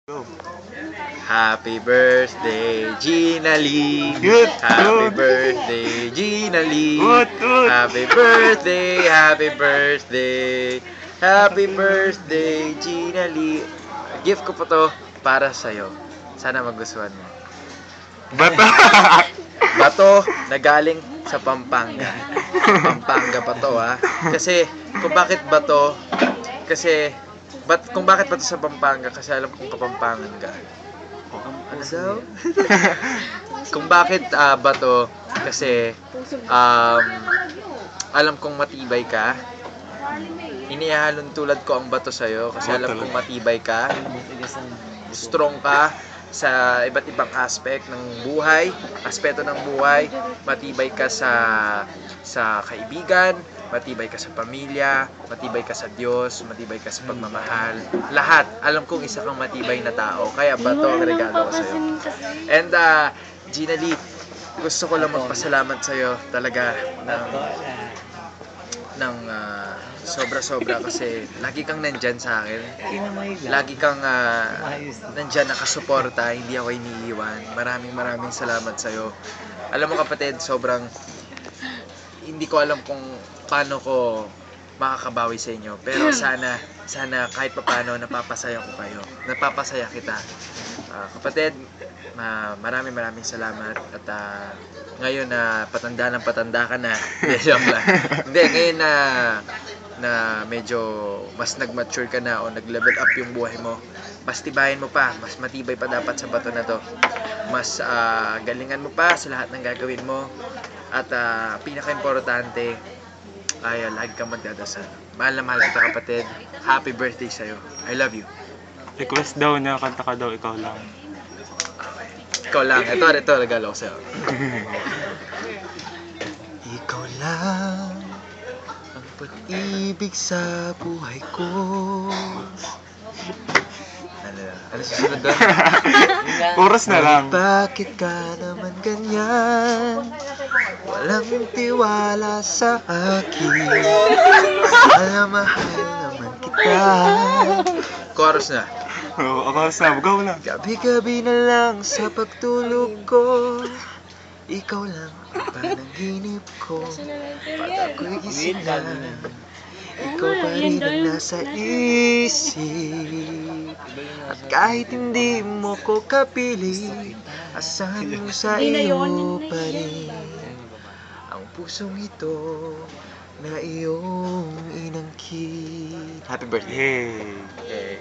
Go. Happy birthday, Gina Lee. Good, Happy good. birthday, Gina Lee. Good, good. Happy birthday, happy birthday. Happy birthday, Gina Lee. Gift ko po to para sa'yo. Sana magustuhan mo. Bata. Bato na galing sa Pampanga. Pampanga pa to ha. Kasi kung bakit bato, kung bakit bato sa Pampanga, kasi alam kong Kapampangan ka. Ano daw? Kung bakit bato, kasi alam kong matibay ka. Inihalon tulad ko ang bato sa'yo kasi alam kong matibay ka. Strong ka sa iba't ibang aspect ng buhay, aspeto ng buhay. Matibay ka sa kaibigan, matibay ka sa pamilya, matibay ka sa Diyos, matibay ka sa pagmamahal. Lahat, alam kong isa kang matibay na tao. Kaya bato ang regalo ko sa'yo. And Gina Lee, gusto ko lang magpasalamat sa'yo talaga ng sobra-sobra kasi lagi kang nandyan sa akin. Lagi kang nandyan nakasuporta, hindi ako iniiwan. Maraming salamat sa'yo. Alam mo kapatid, sobrang hindi ko alam kung paano ko makakabawi sa inyo. Pero sana kahit papaano napapasaya ko kayo. Napapasaya kita. Kapatid, maraming salamat at ngayon na patanda ka na. Hindi, joke lang. Hindi, ngayon na medyo mas nag-mature ka na o nag-level up yung buhay mo, mas tibayin mo pa, mas matibay pa dapat sa bato na to. Mas galingan mo pa sa lahat ng gagawin mo. At pinaka-importante ay lagi kang magdadasal. Mahal na mahal kita kapatid. Happy birthday sa'yo. I love you. Request daw na kanta ka daw, ikaw lang. Ikaw lang. Ito, regalo ko sa'yo. Ikaw lang ang pag-ibig sa buhay ko. Ano susunod doon? Chorus na lang. Bakit ka naman ganyan? Walang tiwala sa akin. Mahal naman kita. Chorus na. Oo, chorus na. Go lang. Gabi-gabi na lang sa pagtulog ko, ikaw lang ang panaginip ko. Pag ako'y gising na, ikaw pa rin ang nasa isip. At kahit hindi mo ko kapili, asahan mo sa iyo pa rin ang pusong ito na iyong inangkin. Happy birthday. Hey. Okay.